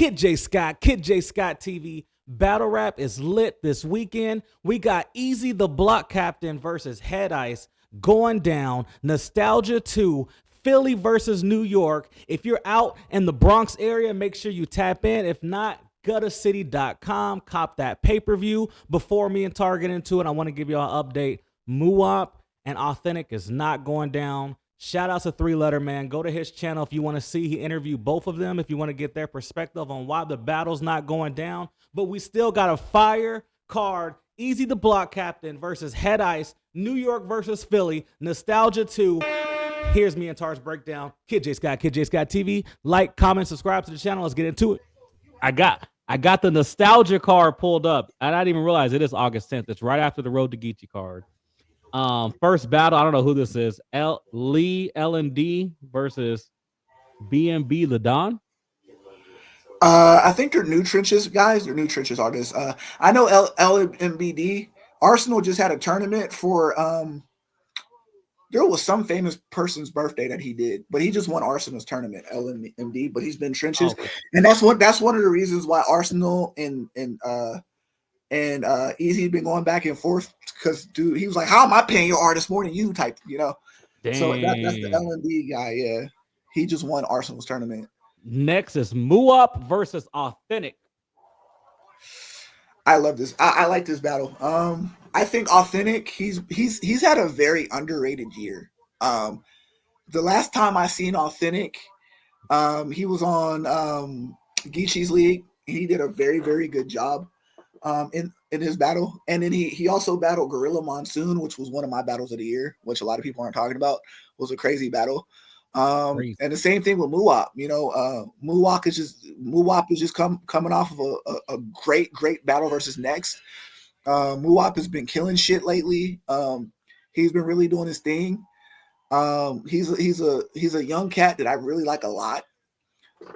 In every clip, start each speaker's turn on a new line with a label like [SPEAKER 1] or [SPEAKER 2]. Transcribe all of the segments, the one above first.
[SPEAKER 1] Kid J Scott TV. Battle rap is lit this weekend. We got Eazy the Block Captain versus Head Ice going down. Nastylgia 2, Philly versus New York. If you're out in the Bronx area, make sure you tap in. If not, guttercity.com. Cop that pay-per-view. Before me and Tar get into it, I want to give y'all an update. Muwop and Authentic is not going down. Shout out to Three Letter Man. Go to his channel if you want to see. He interviewed both of them if you want to get their perspective on why the battle's not going down. But we still got a fire card. Eazy the Block Captain versus Head Ice. New York versus Philly. Nastylgia 2. Here's me and Tar's breakdown. Kid J Scott TV. Like, comment, subscribe to the channel. Let's get into it. I got the Nostalgia card pulled up. I didn't even realize it is August 10th. It's right after the Road to Geechee card. First battle, I don't know who this is. Lee LND versus BMB Ladon.
[SPEAKER 2] I think they're New Trenches guys. They're New Trenches artists. I know LMBD. Arsenal just had a tournament for there was some famous person's birthday that he did, but he just won Arsenal's tournament, LMD, but he's been Trenches. Okay. And that's one of the reasons why Arsenal and Eazy been going back and forth, because dude, he was like, how am I paying your artist more than you type, you know? Dang. So that's the LND guy. Yeah, he just won Arsenal's tournament.
[SPEAKER 1] Next is Muwop versus Authentic.
[SPEAKER 2] I love this. I like this battle. I think Authentic, he's had a very underrated year. The last time I seen Authentic, he was on Geechee's League. He did a very, very good job in his battle. And then he also battled Gorilla Monsoon, which was one of my battles of the year, which a lot of people aren't talking about. It was a crazy battle. And the same thing with Muwop. You know, Muwop is just coming off of a great battle versus Next. Muwop has been killing shit lately. He's been really doing his thing. He's a young cat that I really like a lot.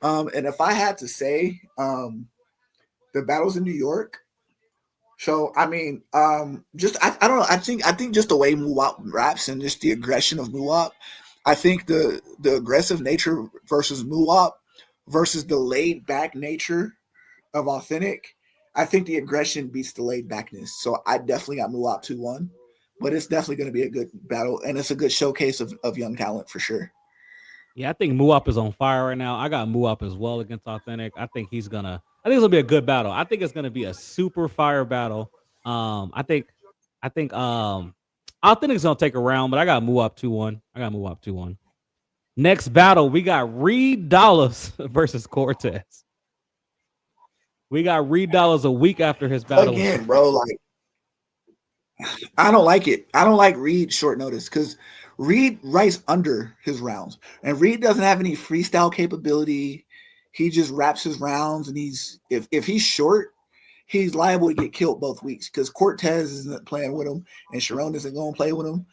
[SPEAKER 2] And if I had to say, the battles in New York. So I mean, I don't know. I think just the way Muwop raps and just the aggression of Muwop. I think the aggressive nature versus Muwop versus the laid back nature of Authentic. I think the aggression beats the laid backness. So I definitely got Muwop 2-1, but it's definitely going to be a good battle, and it's a good showcase of young talent for sure.
[SPEAKER 1] Yeah, I think Muwop is on fire right now. I got Muwop as well against Authentic. I think it's gonna be a good battle. I think it's gonna be a super fire battle. I think Authentic's gonna take a round, but I got Muwop 2-1. Next battle, we got Reed Dollars versus Cortez. We got Reed Dollars a week after his battle
[SPEAKER 2] again, bro. Like, I don't like it. I don't like Reed short notice because Reed writes under his rounds, and Reed doesn't have any freestyle capability. He just raps his rounds, and if he's short, he's liable to get killed both weeks because Cortez isn't playing with him, and Sharon isn't going to play with him.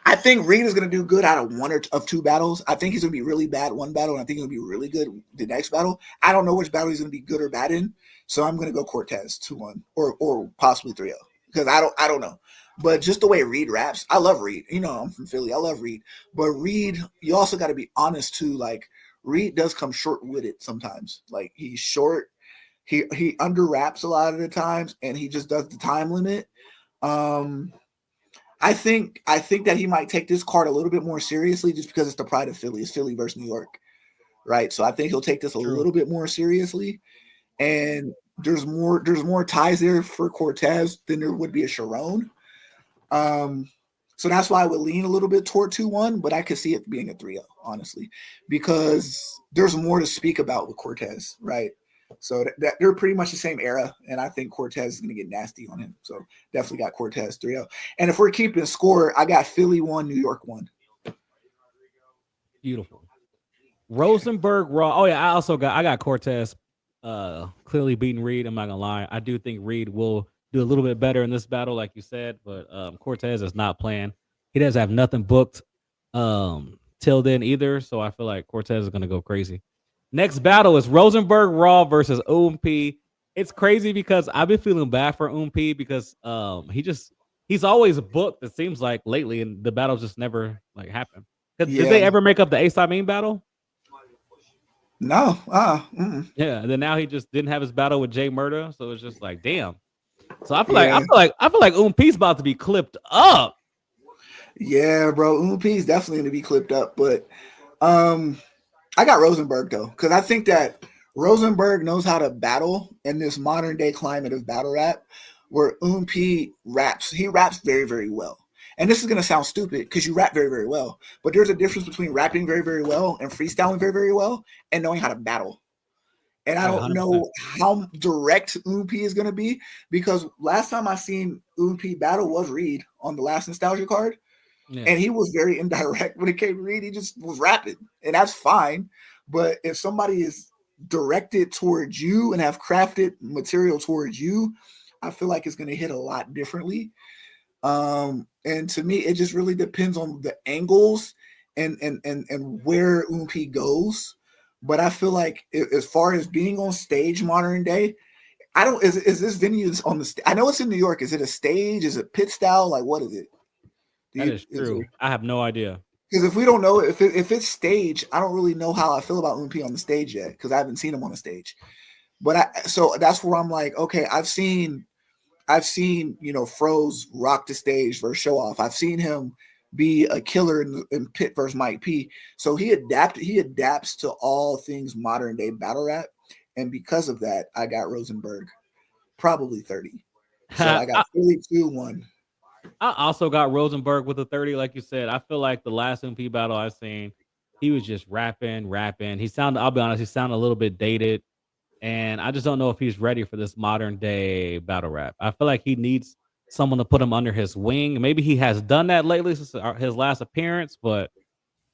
[SPEAKER 2] I think Reed is going to do good out of one of two battles. I think he's going to be really bad one battle, and I think he's going to be really good the next battle. I don't know which battle he's going to be good or bad in, so I'm going to go Cortez 2-1 or possibly 3-0 because I don't know. But just the way Reed raps, I love Reed. You know, I'm from Philly. I love Reed. But Reed, you also got to be honest too. Like, Reed does come short with it sometimes. Like, he's short. He under raps a lot of the times, and he just does the time limit. I think that he might take this card a little bit more seriously just because it's the pride of Philly. It's Philly versus New York, right? So I think he'll take this a little bit more seriously. And there's more ties there for Cortez than there would be a Sharon. So that's why I would lean a little bit toward 2-1, but I could see it being a 3-0, honestly, because there's more to speak about with Cortez, right? So that they're pretty much the same era, and I think Cortez is going to get nasty on him. So definitely got Cortez 3-0. And if we're keeping score, I got Philly 1, New York 1.
[SPEAKER 1] Beautiful. Rosenberg Raw. Oh yeah, I got Cortez clearly beating Reed. I'm not gonna lie. I do think Reed will do a little bit better in this battle, like you said, but Cortez is not playing. He doesn't have nothing booked till then either. So I feel like Cortez is gonna go crazy. Next battle is Rosenberg Raw versus P. It's crazy because I've been feeling bad for P because he's always booked, it seems like, lately, and the battles just never like happen. Did they ever make up the Ace I Mean battle?
[SPEAKER 2] No,
[SPEAKER 1] Yeah, and then now he just didn't have his battle with Jay Murda, so it's just like, damn. So I feel like I
[SPEAKER 2] yeah,
[SPEAKER 1] feel like I feel like Peace about to be clipped up.
[SPEAKER 2] yeah, bro. Umpi's definitely gonna be clipped up, but um, I got Rosenberg though, because I think that Rosenberg knows how to battle in this modern day climate of battle rap, where Ump raps. He raps very, very well. And this is gonna sound stupid because you rap very, very well, but there's a difference between rapping very, very well and freestyling very, very well, and knowing how to battle. And I
[SPEAKER 1] Right,
[SPEAKER 2] don't
[SPEAKER 1] 100%.
[SPEAKER 2] know how direct Ump is gonna be because last time I seen Ump battle was Reed on the last Nostalgia card,
[SPEAKER 1] Yeah.
[SPEAKER 2] and he was very indirect when it came to Reed. He just was rapping, and that's fine. But if somebody is directed towards you and have crafted material towards you, I feel like it's going to hit a lot differently. And to me, it just really depends on the angles and where Ump goes. But I feel like as far as being on stage modern day, I don't. Is this venue on the? I know it's in New York. Is it a stage? Is it pit style? Like what is it? Do
[SPEAKER 1] That
[SPEAKER 2] you
[SPEAKER 1] is
[SPEAKER 2] is
[SPEAKER 1] true.
[SPEAKER 2] there?
[SPEAKER 1] I have no idea.
[SPEAKER 2] Because if we don't know if it's stage, I don't really know how I feel about Ump on the stage yet because I haven't seen him on the stage. But so that's where I'm like, okay, I've seen Froze rock the stage versus Show Off. I've seen him be a killer in Pit versus Mike P. So he adapts to all things modern day battle rap, and because of that, I got Rosenberg probably 30. So I got
[SPEAKER 1] I
[SPEAKER 2] 32-1.
[SPEAKER 1] I also got Rosenberg with a 30, like you said. I feel like the last MP battle I seen, he was just rapping. He sounded, I'll be honest, he sounded a little bit dated. And I just don't know if he's ready for this modern day battle rap. I feel like he needs someone to put him under his wing. Maybe he has done that lately since his last appearance, but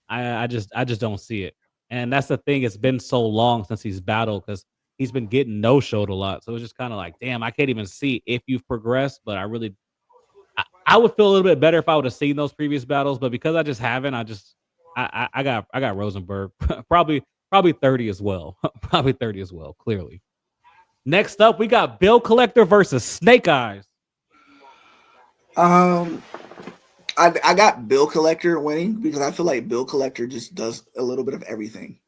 [SPEAKER 1] I just don't see it. And that's the thing. It's been so long since he's battled because he's been getting no showed a lot. So it's just kind of like, damn, I can't even see if you've progressed. But I would feel a little bit better if I would have seen those previous battles. But because I just haven't, I got Rosenberg probably 30 as well, probably 30 as well. Clearly. Next up, we got Bill Collector versus Snake Eyes.
[SPEAKER 2] Um, I got Bill Collector winning because I feel like Bill Collector just does a little bit of everything.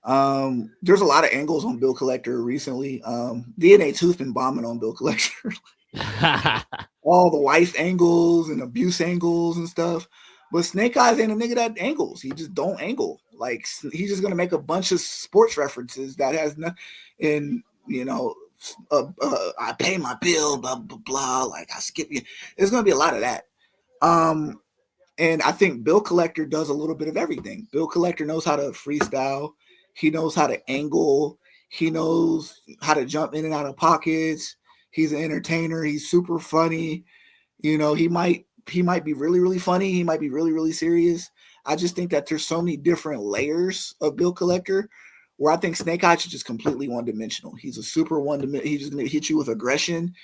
[SPEAKER 2] There's a lot of angles on Bill Collector recently. DNA Tooth's been bombing on Bill Collector, all the wife angles and abuse angles and stuff. But Snake Eyes ain't a nigga that angles. He just don't angle. Like he's just gonna make a bunch of sports references that has no, and I pay my bill, blah blah blah. Like I skip you. There's gonna be a lot of that. Um, and I think Bill Collector does a little bit of everything. Bill Collector knows how to freestyle. He knows how to angle. He knows how to jump in and out of pockets. He's an entertainer. He's super funny. He might be really really funny. He might be really really serious. I just think that there's so many different layers of Bill Collector where I think Snake Eyes is just completely one dimensional. He's a super one dimensional. He's just gonna hit you with aggression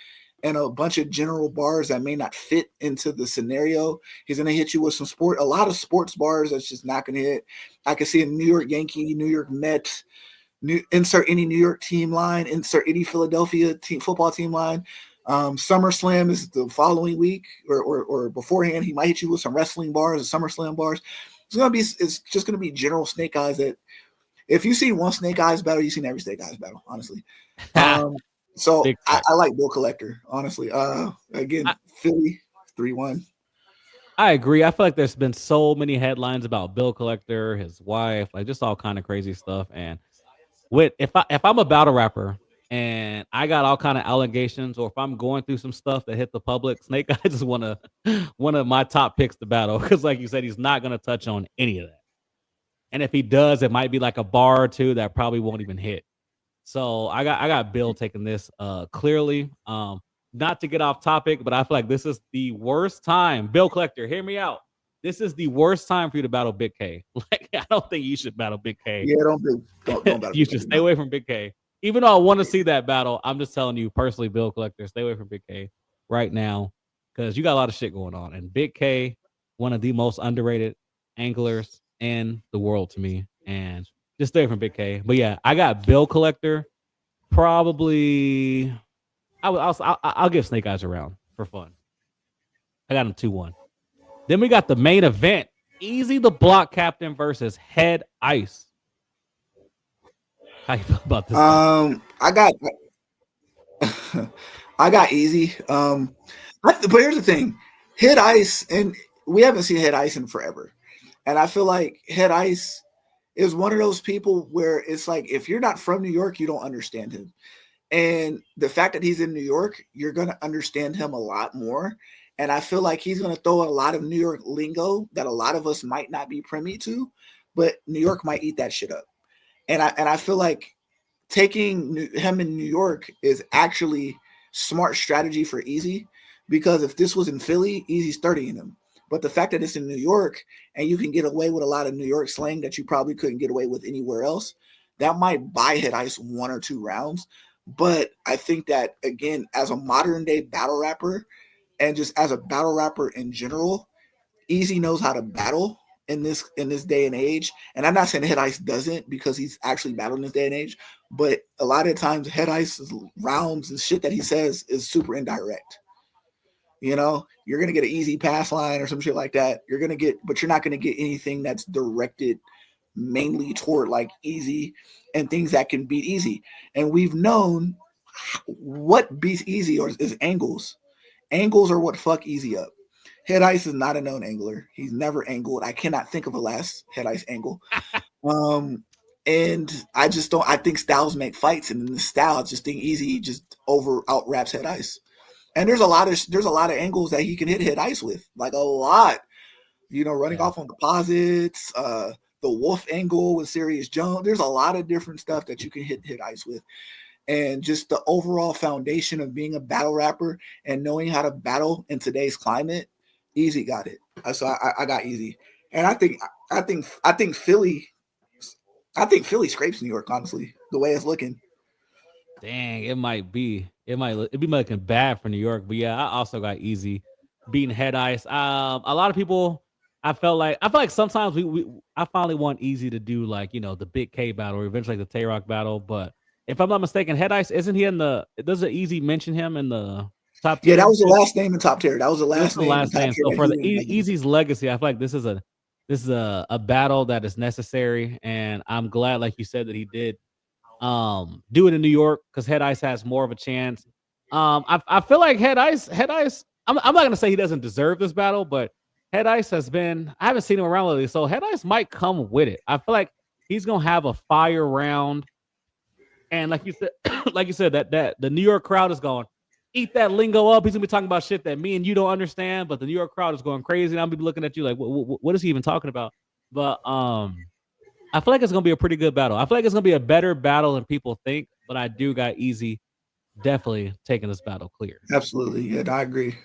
[SPEAKER 2] and a bunch of general bars that may not fit into the scenario. He's going to hit you with a lot of sports bars that's just not going to hit. I can see a New York Yankee, New York Mets, insert any New York team line, insert any Philadelphia football team line. SummerSlam is the following week or beforehand. He might hit you with some wrestling bars or SummerSlam bars. It's just gonna be general Snake Eyes. That if you see one Snake Eyes battle, you've seen every Snake Eyes battle. Honestly, um, so
[SPEAKER 1] Big
[SPEAKER 2] I,
[SPEAKER 1] fact.
[SPEAKER 2] I like Bill Collector, honestly. Again,
[SPEAKER 1] I,
[SPEAKER 2] Philly 3-1.
[SPEAKER 1] I agree. I feel like there's been so many headlines about Bill Collector, his wife, like just all kind of crazy stuff. And with if I'm a battle rapper and I got all kind of allegations, or if I'm going through some stuff that hit the public, Snake Eyes is one of my top picks to battle because, like you said, he's not gonna touch on any of that. And if he does, it might be like a bar or two that probably won't even hit. So I got Bill taking this clearly. Not to get off topic, but I feel like this is the worst time. Bill Collector, hear me out. This is the worst time for you to battle Big K. Like I don't think you should battle Big K.
[SPEAKER 2] Yeah, don't battle
[SPEAKER 1] You
[SPEAKER 2] Big
[SPEAKER 1] should
[SPEAKER 2] K.
[SPEAKER 1] stay
[SPEAKER 2] No.
[SPEAKER 1] away from Big K. Even though I want to see that battle, I'm just telling you personally, Bill Collector, stay away from Big K right now because you got a lot of shit going on. And Big K, one of the most underrated anglers in the world to me. And just stay away from Big K. But yeah, I got Bill Collector. Probably, I'll give Snake Eyes a round for fun. I got him 2-1. Then we got the main event: Easy the Block Captain versus Head Ice. How you feel about this battle?
[SPEAKER 2] I got I got easy. But here's the thing, Hit Ice, and we haven't seen Hit Ice in forever, and I feel like Hit Ice is one of those people where it's like if you're not from New York, you don't understand him. And the fact that he's in New York, you're going to understand him a lot more. And I feel like he's going to throw a lot of New York lingo that a lot of us might not be privy to, but New York might eat that shit up. And I feel like taking him in New York is actually smart strategy for Easy, because if this was in Philly, Easy's 30 in him. But the fact that it's in New York and you can get away with a lot of New York slang that you probably couldn't get away with anywhere else, that might buy Hit Ice 1 or 2 rounds. But I think that again, as a modern day battle rapper and just as a battle rapper in general, Easy knows how to battle in this day and age. And I'm not saying Head Ice doesn't, because he's actually battling this day and age. But a lot of times, Head Ice's rounds and shit that he says is super indirect. You're gonna get an easy pass line or some shit like that. But you're not gonna get anything that's directed mainly toward like Easy and things that can beat Easy. And we've known what beats Easy or is angles. Angles are what fuck Easy up. Head Ice is not a known angler. He's never angled. I cannot think of a last Head Ice angle. Um, and I just don't. I think styles make fights, and in the style, I just think Easy just over out raps Head Ice. And there's a lot of angles that he can hit Head Ice with, like a lot. Running
[SPEAKER 1] Yeah.
[SPEAKER 2] off on deposits, the wolf angle with Sirius Jones. There's a lot of different stuff that you can hit Ice with, and just the overall foundation of being a battle rapper and knowing how to battle in today's climate. Easy got it. So I got Easy, and I think Philly scrapes New York, honestly, the way it's looking.
[SPEAKER 1] Dang, it might be. It be looking bad for New York, but yeah, I also got Easy beating Head Ice. A lot of people, I feel like sometimes I finally want Easy to do like the big K battle or eventually like the Tay Rock battle. But if I'm not mistaken, Head Ice isn't he in the? Does it Easy mention him in the top
[SPEAKER 2] Yeah,
[SPEAKER 1] tier
[SPEAKER 2] that
[SPEAKER 1] and
[SPEAKER 2] was the
[SPEAKER 1] shit?
[SPEAKER 2] last name in top tier. That was the
[SPEAKER 1] That's
[SPEAKER 2] last
[SPEAKER 1] the
[SPEAKER 2] name in
[SPEAKER 1] last
[SPEAKER 2] top
[SPEAKER 1] name.
[SPEAKER 2] tier
[SPEAKER 1] So
[SPEAKER 2] that
[SPEAKER 1] for
[SPEAKER 2] he
[SPEAKER 1] the
[SPEAKER 2] didn't like.
[SPEAKER 1] Easy's legacy, I feel like this is a battle that is necessary, and I'm glad, like you said, that he did do it in New York because Head Ice has more of a chance. I feel like Head Ice. I'm not gonna say he doesn't deserve this battle, but Head Ice has been. I haven't seen him around lately, so Head Ice might come with it. I feel like he's gonna have a fire round, and like you said, like you said, that the New York crowd is going eat that lingo up. He's gonna be talking about shit that me and you don't understand, but the New York crowd is going crazy. And I'll be looking at you like, what is he even talking about? But I feel like it's gonna be a pretty good battle. I feel like it's gonna be a better battle than people think, but I do got Easy definitely taking this battle clear.
[SPEAKER 2] Absolutely, yeah, I agree.